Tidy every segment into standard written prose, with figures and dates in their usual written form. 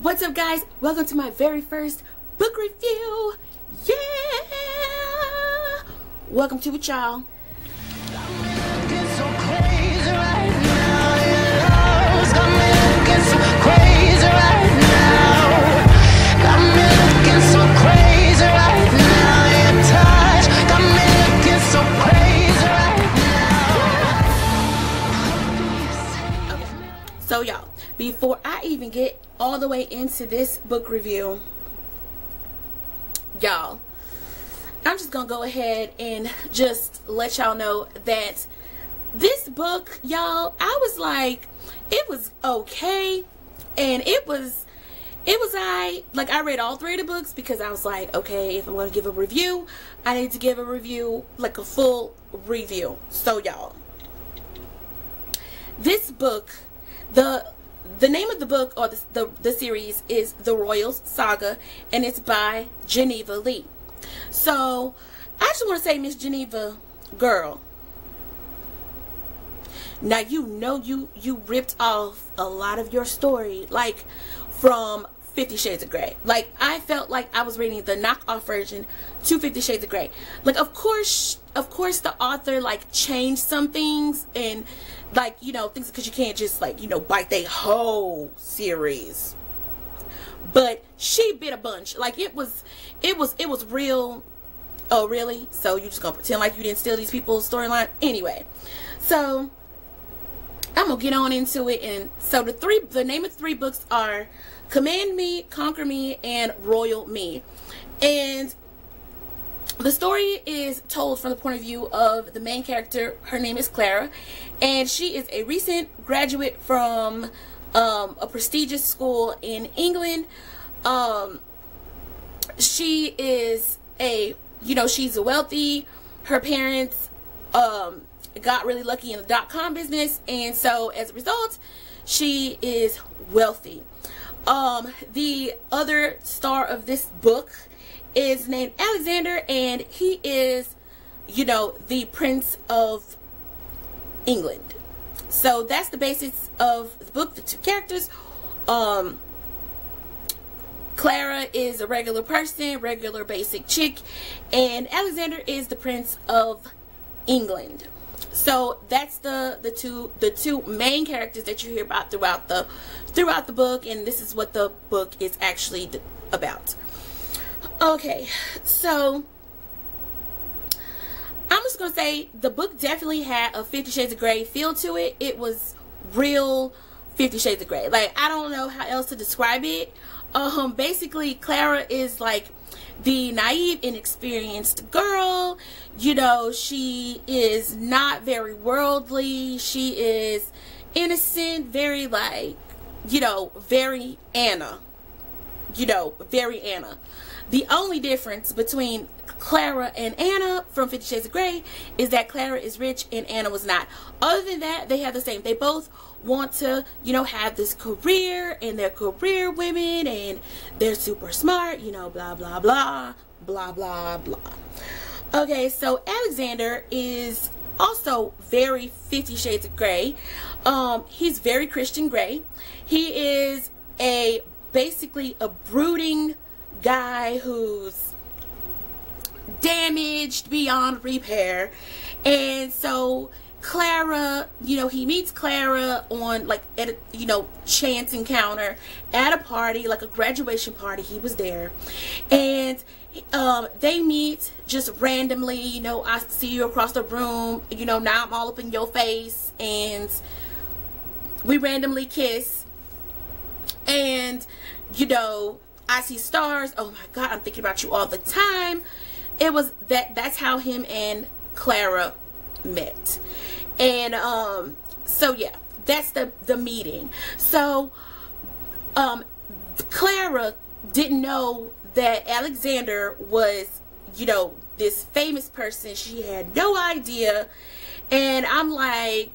What's up, guys? Welcome to my very first book review. Yeah! Welcome to it, y'all. So y'all, before I even get all the way into this book review, y'all, I'm just gonna go ahead and just let y'all know that this book, y'all, I was like, it was okay, and it was I read all three of the books because I was like, okay, if I'm gonna give a review, I need to give a review, like a full review. So y'all, this book, the name of the book, or the series, is The Royals Saga, and it's by Geneva Lee. So I just want to say, Miss Geneva, girl, now you know you ripped off a lot of your story, like from 50 Shades of Grey. Like, I felt like I was reading the knockoff version to 50 Shades of Grey. Like, of course the author like changed some things, and like, you know, things, because you can't just, like, you know, bite the whole series. But she bit a bunch. Like, it was real. Oh, really? So you just gonna pretend like you didn't steal these people's storyline? Anyway, so I'm gonna get on into it. And so the name of the three books are Command Me, Conquer Me, and Royal Me. And the story is told from the point of view of the main character. Her name is Clara, and she is a recent graduate from a prestigious school in England. She is she's wealthy. Her parents got really lucky in the .com business, and so as a result, she is wealthy. The other star of this book is named Alexander, and he is, you know, the Prince of England. So that's the basis of the book, the two characters. Clara is a regular person, regular basic chick, and Alexander is the Prince of England. So that's the two main characters that you hear about throughout the book, and this is what the book is actually about. Okay, so I'm just gonna say the book definitely had a 50 Shades of Grey feel to it. It was real 50 Shades of Grey. Like, I don't know how else to describe it. Basically, Clara is like the naive, inexperienced girl. You know, she is not very worldly. She is innocent, very, like, you know, very Anna. You know, very Anna. The only difference between Clara and Anna from 50 Shades of Grey is that Clara is rich and Anna was not. Other than that, they have the same. They both want to, you know, have this career, and they're career women, and they're super smart, you know, blah, blah, blah, blah, blah, blah. Okay, so Alexander is also very 50 Shades of Grey. He's very Christian Grey. He is basically a brooding guy who's damaged beyond repair. And so Clara, you know, he meets Clara on, like, at a, you know, chance encounter at a party, like a graduation party. He was there, and they meet just randomly. You know, I see you across the room, you know, now I'm all up in your face, and we randomly kiss. And, you know, I see stars. Oh my God, I'm thinking about you all the time. It was that's how him and Clara met. And so yeah, that's the meeting. So Clara didn't know that Alexander was, you know, this famous person. She had no idea. And I'm like,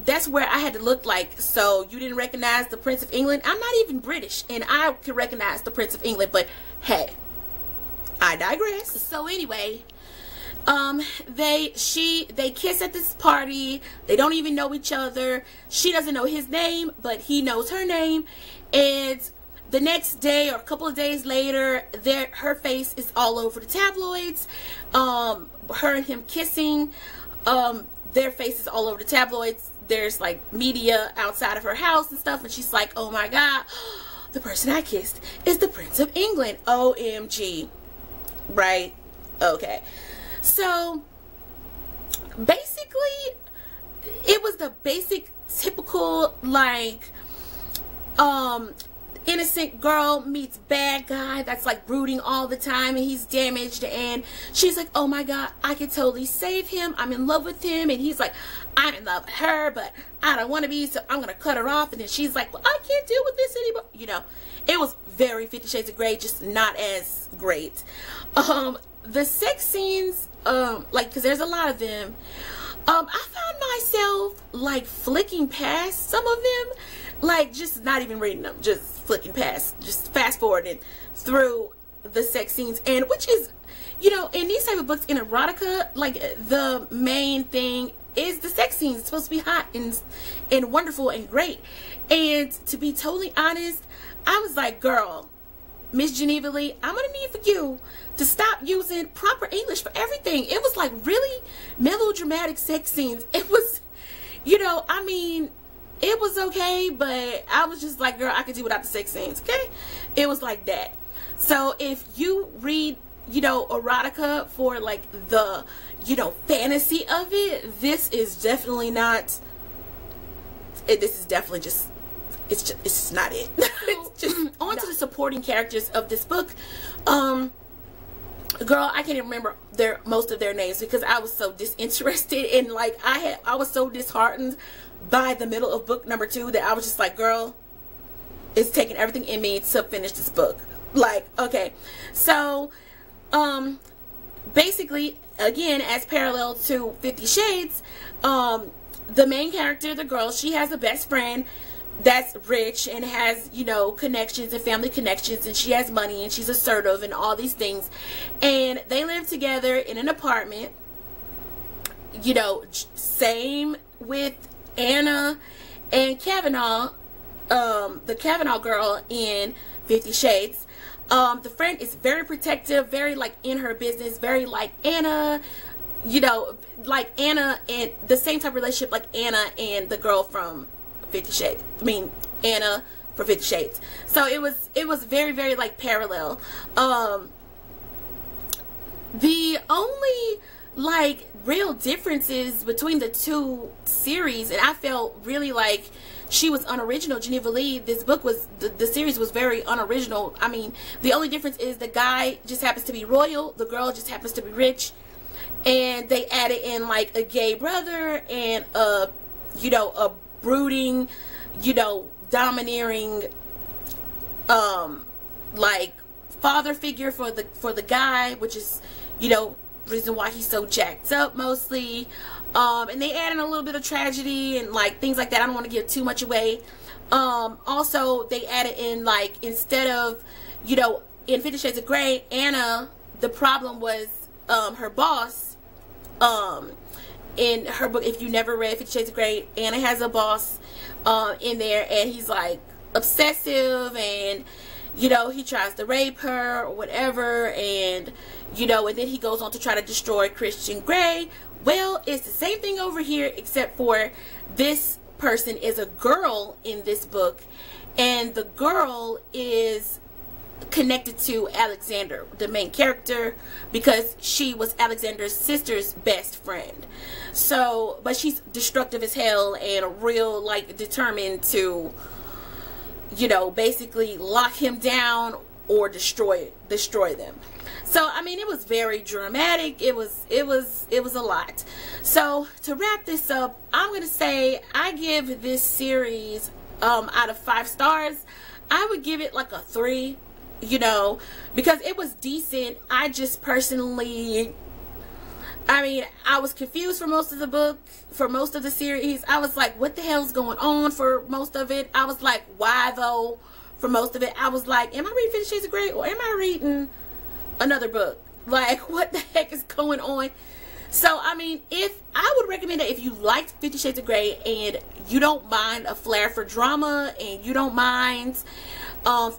that's where I had to look like, so you didn't recognize the Prince of England? I'm not even British, and I could recognize the Prince of England, but hey, I digress. So anyway, they kiss at this party. They don't even know each other. She doesn't know his name, but he knows her name, and the next day or a couple of days later, her face is all over the tabloids. Her and him kissing, their faces all over the tabloids. There's like media outside of her house and stuff, and she's like, oh my god, the person I kissed is the Prince of England. OMG. Right? Okay. So basically, it was the basic typical like innocent girl meets bad guy that's like brooding all the time, and he's damaged, and she's like, oh my god, I can totally save him, I'm in love with him, and he's like, I'm in love with her, but I don't want to be, so I'm gonna cut her off. And then she's like, well, I can't deal with this anymore. You know, it was very 50 Shades of Grey, just not as great. The sex scenes, like, because there's a lot of them, I found myself like flicking past some of them, like just not even reading them, just flicking past, just fast forwarding through the sex scenes. And which is, you know, in these type of books, in erotica, like the main thing is the sex scenes. It's supposed to be hot and wonderful and great. And to be totally honest, I was like, girl, Miss Geneva Lee, I'm gonna need for you to stop using proper English for everything. It was like really melodramatic sex scenes. It was, you know, I mean, it was okay, but I was just like, girl, I could do without the sex scenes, okay? It was like that. So if you read, you know, erotica for like the, you know, fantasy of it, this is definitely not, this is definitely just, it's just not it. It's just on to the supporting characters of this book. Girl, I can't even remember most of their names because I was so disinterested, and like I was so disheartened by the middle of book number 2 that I was just like, girl, it's taking everything in me to finish this book. Like, okay, so basically, again, as parallel to 50 Shades, the main character, the girl, she has a best friend that's rich and has, you know, connections and family connections, and she has money and she's assertive and all these things, and they live together in an apartment. You know, same with Anna and Kavanaugh, the Kavanaugh girl in 50 Shades. The friend is very protective, very like in her business, very like Anna, you know, like Anna, and the same type of relationship like Anna and the girl from 50 Shades. I mean, Anna for 50 Shades. So it was very, very like parallel. The only like real differences between the two series, and I felt really like she was unoriginal, Geneva Lee. This book was, the series was very unoriginal. I mean, the only difference is the guy just happens to be royal, the girl just happens to be rich, and they added in like a gay brother and a, you know, a brooding, you know, domineering like father figure for the guy, which is, you know, reason why he's so jacked up mostly. And they add in a little bit of tragedy and like things like that. I don't want to give too much away. Also they added in like, instead of, you know, in 50 Shades of Grey, Anna, the problem was her boss. In her book, if you never read 50 Shades of Grey, Anna has a boss in there, and he's like obsessive, and you know, he tries to rape her or whatever, and you know, and then he goes on to try to destroy Christian Grey. Well, it's the same thing over here, except for this person is a girl in this book, and the girl is connected to Alexander, the main character, because she was Alexander's sister's best friend. So, but she's destructive as hell and real like determined to, you know, basically lock him down or destroy them. So I mean, it was very dramatic. It was a lot. So to wrap this up, I'm gonna say I give this series out of 5 stars, I would give it like a 3. You know, because it was decent. I just personally, I mean, I was confused for most of the book, for most of the series. I was like, what the hell's going on for most of it? I was like, why though? For most of it, I was like, am I reading 50 Shades of Grey or am I reading another book? Like, what the heck is going on? So, I mean, I would recommend that if you liked 50 Shades of Grey and you don't mind a flair for drama and you don't mind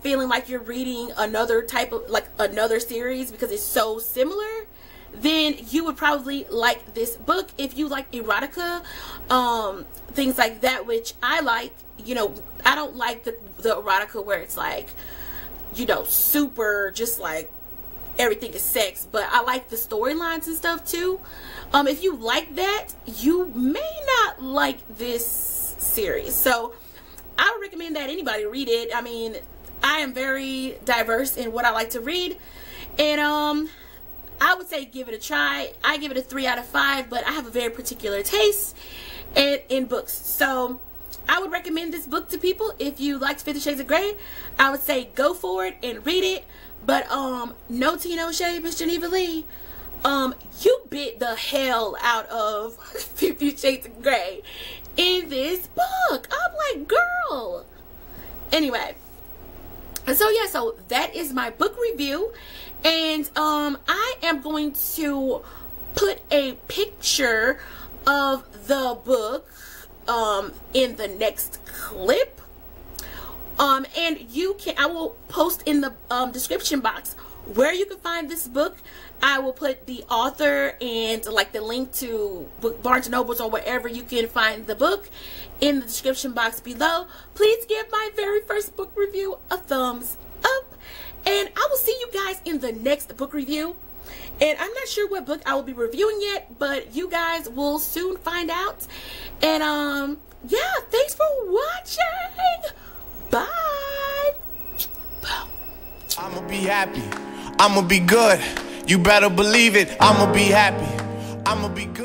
feeling like you're reading another type of, like another series because it's so similar, then you would probably like this book. If you like erotica, things like that, which I like, you know, I don't like the erotica where it's like, you know, super just like everything is sex, but I like the storylines and stuff too. If you like that, you may not like this series. So I would recommend that anybody read it. I mean, I am very diverse in what I like to read, and I would say give it a try. I give it a 3 out of 5, but I have a very particular taste in books. So I would recommend this book to people. If you liked 50 Shades of Grey, I would say go for it and read it. But no tea, no shade, Miss Geneva Lee. You bit the hell out of 50 Shades of Grey in this book. I'm like, girl. Anyway, so yeah, so that is my book review, and I am going to put a picture of the book in the next clip. And I will post in the description box where you can find this book. I will put the author and like the link to Barnes & Nobles or wherever you can find the book in the description box below. Please give my very first book review a thumbs up, and I will see you guys in the next book review. And I'm not sure what book I will be reviewing yet, but you guys will soon find out. And yeah, thanks for watching. Bye. I'ma be happy. I'ma be good. You better believe it. I'ma be happy. I'ma be good.